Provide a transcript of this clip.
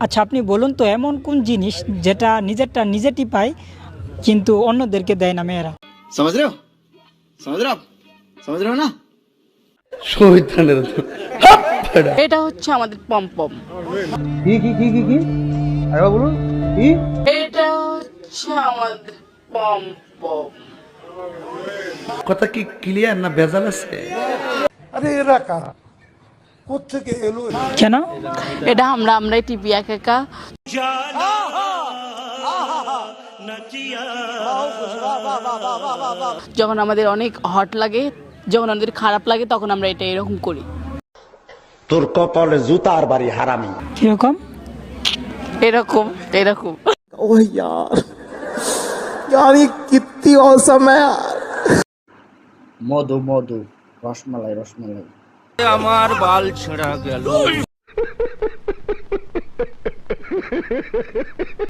আচ্ছা আপনি বলুন তো এমন কোন জিনিস যেটা নিজেরটা নিজে টিপায় কিন্তু অন্যদেরকে দেয় না মেয়েরা? समझ रहे हो समझ रहे हो आप समझ रहे हो ना এটা হচ্ছে আমাদের পমপম। কি আরেকবার বলুন কি? এটা হচ্ছে আমাদের পমপম। কথা কি ক্লিয়ার না ভেজাল আছে? আরে এরা কারা, কোত্থেকে এলো? কেন? এটা আমরাই টিপি একা একা। যখন আমাদের অনেক হট লাগে, যখন আমাদের খারাপ লাগে, তখন আমরা এটা এরকম করি। তোর কপালে জুতার বাড়ি হারামি। কিরকম? এরকম এরকম। ओह यार यार ये कितनी औसम है यार। मधु मधु रसमलाई रसमलाई আমার বাল ছেঁড়া গেল।